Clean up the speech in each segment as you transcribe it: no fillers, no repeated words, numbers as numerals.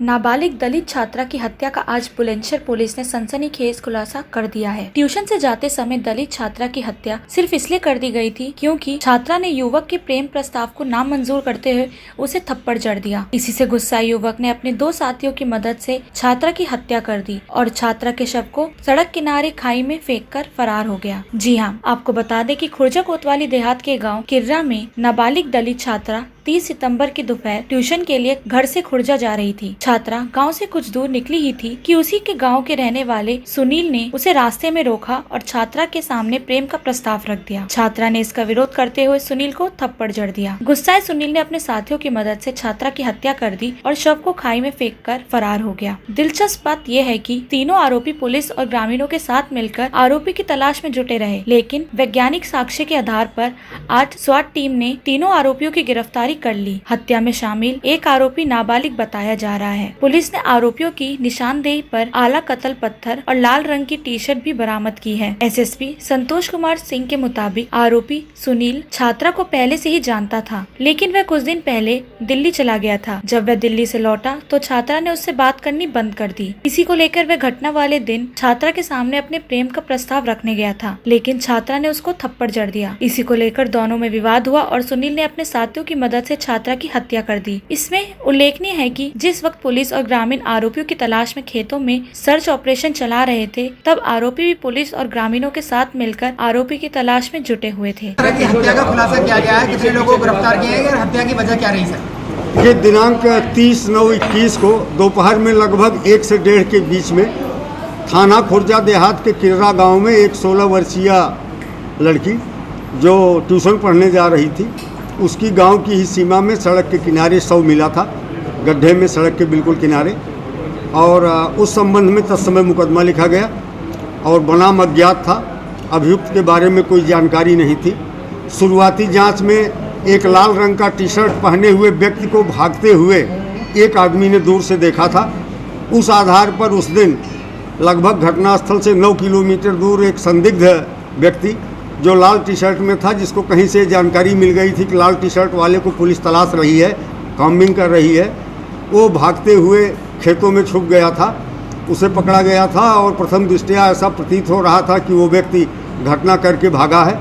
नाबालिग दलित छात्रा की हत्या का आज बुलंदशहर पुलिस ने सनसनीखेज खुलासा कर दिया है। ट्यूशन से जाते समय दलित छात्रा की हत्या सिर्फ इसलिए कर दी गई थी क्योंकि छात्रा ने युवक के प्रेम प्रस्ताव को नामंजूर करते हुए उसे थप्पड़ जड़ दिया। इसी से गुस्साए युवक ने अपने दो साथियों की मदद से छात्रा की हत्या कर दी और छात्रा के शव को सड़क किनारे खाई में फेंक कर फरार हो गया। जी हाँ, आपको बता दें कि खुर्जा कोतवाली देहात के गाँव किर्रा में नाबालिग दलित छात्रा 30 सितंबर की दोपहर ट्यूशन के लिए घर से खुर्जा जा रही थी। छात्रा गांव से कुछ दूर निकली ही थी कि उसी के गांव के रहने वाले सुनील ने उसे रास्ते में रोका और छात्रा के सामने प्रेम का प्रस्ताव रख दिया। छात्रा ने इसका विरोध करते हुए सुनील को थप्पड़ जड़ दिया। गुस्साए सुनील ने अपने साथियों की मदद से छात्रा की हत्या कर दी और शव को खाई में फेंक कर फरार हो गया। दिलचस्प बात यह है कि तीनों आरोपी पुलिस और ग्रामीणों के साथ मिलकर आरोपी की तलाश में जुटे रहे, लेकिन वैज्ञानिक साक्ष्य के आधार पर आज स्वाट टीम ने तीनों आरोपियों की गिरफ्तारी कर ली। हत्या में शामिल एक आरोपी नाबालिग बताया जा रहा है। पुलिस ने आरोपियों की निशानदेही पर आला कतल पत्थर और लाल रंग की टी शर्ट भी बरामद की है। एसएसपी संतोष कुमार सिंह के मुताबिक आरोपी सुनील छात्रा को पहले से ही जानता था, लेकिन वह कुछ दिन पहले दिल्ली चला गया था। जब वह दिल्ली से लौटा तो छात्रा ने उससे बात करनी बंद कर दी। इसी को लेकर वह घटना वाले दिन छात्रा के सामने अपने प्रेम का प्रस्ताव रखने गया था, लेकिन छात्रा ने उसको थप्पड़ जड़ दिया। इसी को लेकर दोनों में विवाद हुआ और सुनील ने अपने साथियों की मदद से छात्रा की हत्या कर दी। इसमें उल्लेखनीय है कि जिस वक्त पुलिस और ग्रामीण आरोपियों की तलाश में खेतों में सर्च ऑपरेशन चला रहे थे, तब आरोपी भी पुलिस और ग्रामीणों के साथ मिलकर आरोपी की तलाश में जुटे हुए थे। हत्या का खुलासा किया गया है, कितने लोगों को गिरफ्तार किया गया और हत्या की वजह क्या रही सर? ये दिनांक 30/9/21 को दोपहर में लगभग 1 से 1:30 के बीच में थाना खुर्जा देहात के किर्रा गांव में एक 16 वर्षीय लड़की जो ट्यूशन पढ़ने जा रही थी, उसकी गांव की ही सीमा में सड़क के किनारे शव मिला था, गड्ढे में सड़क के बिल्कुल किनारे। और उस संबंध में तत्समय मुकदमा लिखा गया और बनाम अज्ञात था। अभियुक्त के बारे में कोई जानकारी नहीं थी। शुरुआती जांच में एक लाल रंग का टी शर्ट पहने हुए व्यक्ति को भागते हुए एक आदमी ने दूर से देखा था। उस आधार पर उस दिन लगभग घटनास्थल से 9 किलोमीटर दूर एक संदिग्ध व्यक्ति जो लाल टी शर्ट में था, जिसको कहीं से जानकारी मिल गई थी कि लाल टी शर्ट वाले को पुलिस तलाश रही है, कॉम्बिंग कर रही है, वो भागते हुए खेतों में छुप गया था। उसे पकड़ा गया था और प्रथम दृष्टया ऐसा प्रतीत हो रहा था कि वो व्यक्ति घटना करके भागा है,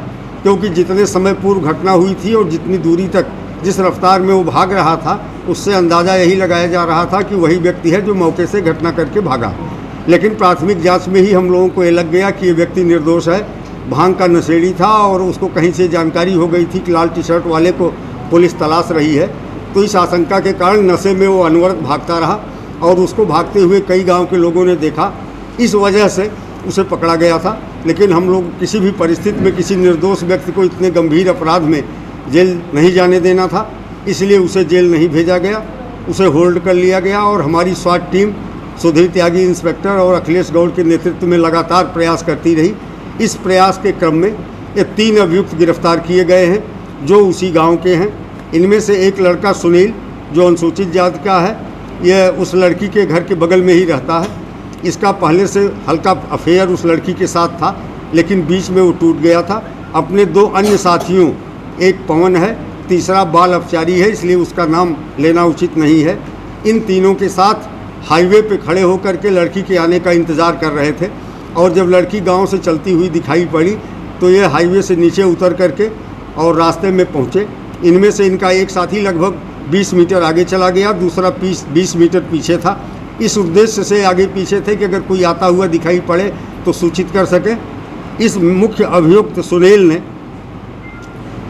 क्योंकि जितने समय पूर्व घटना हुई थी और जितनी दूरी तक जिस रफ्तार में वो भाग रहा था, उससे अंदाज़ा यही लगाया जा रहा था कि वही व्यक्ति है जो मौके से घटना करके भागा। लेकिन प्राथमिक जाँच में ही हम लोगों को ये लग गया कि ये व्यक्ति निर्दोष है, भांग का नशेड़ी था और उसको कहीं से जानकारी हो गई थी कि लाल टी शर्ट वाले को पुलिस तलाश रही है। तो इस आशंका के कारण नशे में वो अनवरत भागता रहा और उसको भागते हुए कई गांव के लोगों ने देखा। इस वजह से उसे पकड़ा गया था। लेकिन हम लोग किसी भी परिस्थिति में किसी निर्दोष व्यक्ति को इतने गंभीर अपराध में जेल नहीं जाने देना था, इसलिए उसे जेल नहीं भेजा गया, उसे होल्ड कर लिया गया। और हमारी स्वाट टीम सुधीर त्यागी इंस्पेक्टर और अखिलेश गौड़ के नेतृत्व में लगातार प्रयास करती रही। इस प्रयास के क्रम में ये 3 अभियुक्त गिरफ्तार किए गए हैं जो उसी गांव के हैं। इनमें से एक लड़का सुनील जो अनुसूचित जाति का है, यह उस लड़की के घर के बगल में ही रहता है। इसका पहले से हल्का अफेयर उस लड़की के साथ था, लेकिन बीच में वो टूट गया था। अपने 2 अन्य साथियों, एक पवन है, तीसरा बाल अपचारी है, इसलिए उसका नाम लेना उचित नहीं है। इन तीनों के साथ हाईवे पे खड़े होकर के लड़की के आने का इंतज़ार कर रहे थे और जब लड़की गांव से चलती हुई दिखाई पड़ी तो ये हाईवे से नीचे उतर करके और रास्ते में पहुँचे। इनमें से इनका एक साथी लगभग 20 मीटर आगे चला गया, दूसरा 20 मीटर पीछे था। इस उद्देश्य से आगे पीछे थे कि अगर कोई आता हुआ दिखाई पड़े तो सूचित कर सके। इस मुख्य अभियुक्त सुनील ने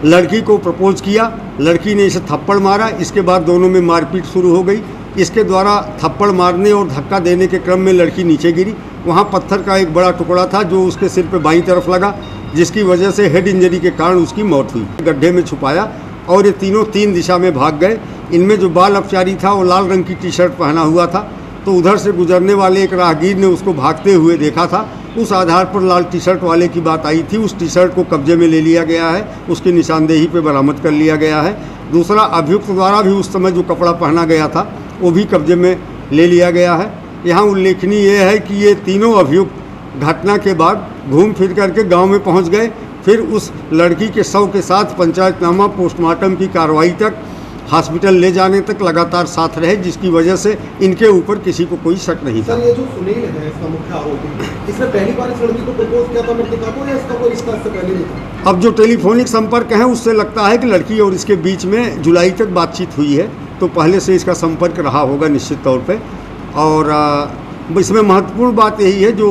लड़की को प्रपोज किया, लड़की ने इसे थप्पड़ मारा। इसके बाद दोनों में मारपीट शुरू हो गई। इसके द्वारा थप्पड़ मारने और धक्का देने के क्रम में लड़की नीचे गिरी। वहाँ पत्थर का एक बड़ा टुकड़ा था जो उसके सिर पे बाईं तरफ लगा, जिसकी वजह से हेड इंजरी के कारण उसकी मौत हुई। गड्ढे में छुपाया और ये तीनों 3 दिशा में भाग गए। इनमें जो बाल अपचारी था वो लाल रंग की टी शर्ट पहना हुआ था, तो उधर से गुजरने वाले एक राहगीर ने उसको भागते हुए देखा था। उस आधार पर लाल टी शर्ट वाले की बात आई थी। उस टी शर्ट को कब्जे में ले लिया गया है, उसकी निशानदेही पे बरामद कर लिया गया है। दूसरा, अभियुक्त द्वारा भी उस समय जो कपड़ा पहना गया था वो भी कब्जे में ले लिया गया है। यहाँ उल्लेखनीय ये है कि ये तीनों अभियुक्त घटना के बाद घूम फिर करके गांव में पहुंच गए। फिर उस लड़की के शव के साथ पंचायतनामा पोस्टमार्टम की कार्रवाई तक हॉस्पिटल ले जाने तक लगातार साथ रहे, जिसकी वजह से इनके ऊपर किसी को कोई शक नहीं था। सर, ये जो सुनील है इसका मुख्य आरोपी, इसने पहली बार इस लड़की को प्रपोज किया था मृतका को, या इसका कोई रिश्ता इससे पहले नहीं था? अब जो टेलीफोनिक संपर्क है उससे लगता है कि लड़की और इसके बीच में जुलाई तक बातचीत हुई है, तो पहले से इसका संपर्क रहा होगा निश्चित तौर पे। और इसमें महत्वपूर्ण बात यही है जो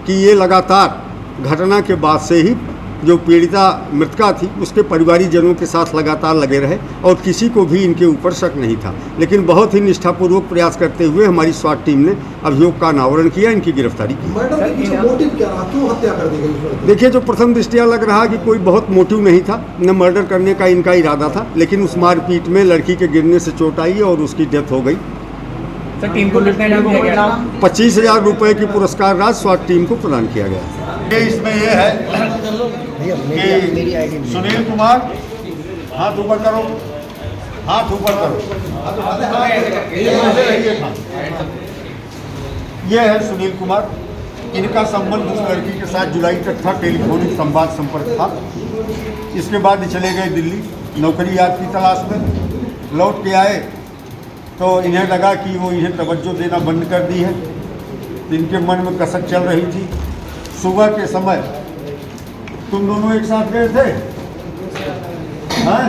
कि ये लगातार घटना के बाद से ही जो पीड़िता मृतका थी उसके परिवारीजनों के साथ लगातार लगे रहे और किसी को भी इनके ऊपर शक नहीं था। लेकिन बहुत ही निष्ठापूर्वक प्रयास करते हुए हमारी स्वाट टीम ने अभियोग का अनावरण किया, इनकी गिरफ्तारी की। मर्डर के पीछे मोटिव क्या रहा, क्यों हत्या कर दी गई इस लड़की? देखिए, जो प्रथम दृष्टया लग रहा कि कोई बहुत मोटिव नहीं था, न मर्डर करने का इनका इरादा था, लेकिन उस मारपीट में लड़की के गिरने से चोट आई और उसकी डेथ हो गई। टीम को कितना इनाम दिया गया? 25,000 रुपये की पुरस्कार राशि स्वाट टीम को प्रदान किया गया। इसमें यह है कि सुनील कुमार, हाथ ऊपर करो, हाथ ऊपर करो, ये है सुनील कुमार। इनका संबंध उस लड़की के साथ जुलाई तक था, टेलीफोनिक संवाद संपर्क था। इसके बाद चले गए दिल्ली नौकरी याद की तलाश में। लौट के आए तो इन्हें लगा कि वो इन्हें तवज्जो देना बंद कर दी है। इनके मन में कसक चल रही थी। सुबह के समय तुम दोनों एक साथ गए थे? हाँ?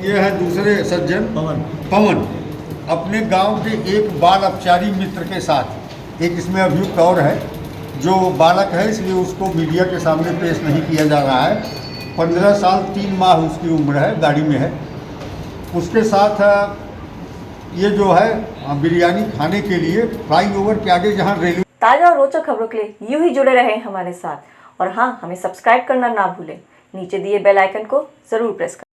ये है दूसरे सज्जन पवन अपने गांव के एक बाल अपचारी मित्र के साथ। एक इसमें अभियुक्त और है जो बालक है, इसलिए उसको मीडिया के सामने पेश नहीं किया जा रहा है। 15 साल 3 माह उसकी उम्र है, गाड़ी में है। उसके साथ ये जो है बिरयानी खाने के लिए फ्लाईओवर के आगे जहाँ रेलवे। ताजा और रोचक खबरों के लिए यूं ही जुड़े रहें हमारे साथ, और हाँ, हमें सब्सक्राइब करना ना भूलें। नीचे दिए बेल आइकन को जरूर प्रेस करें।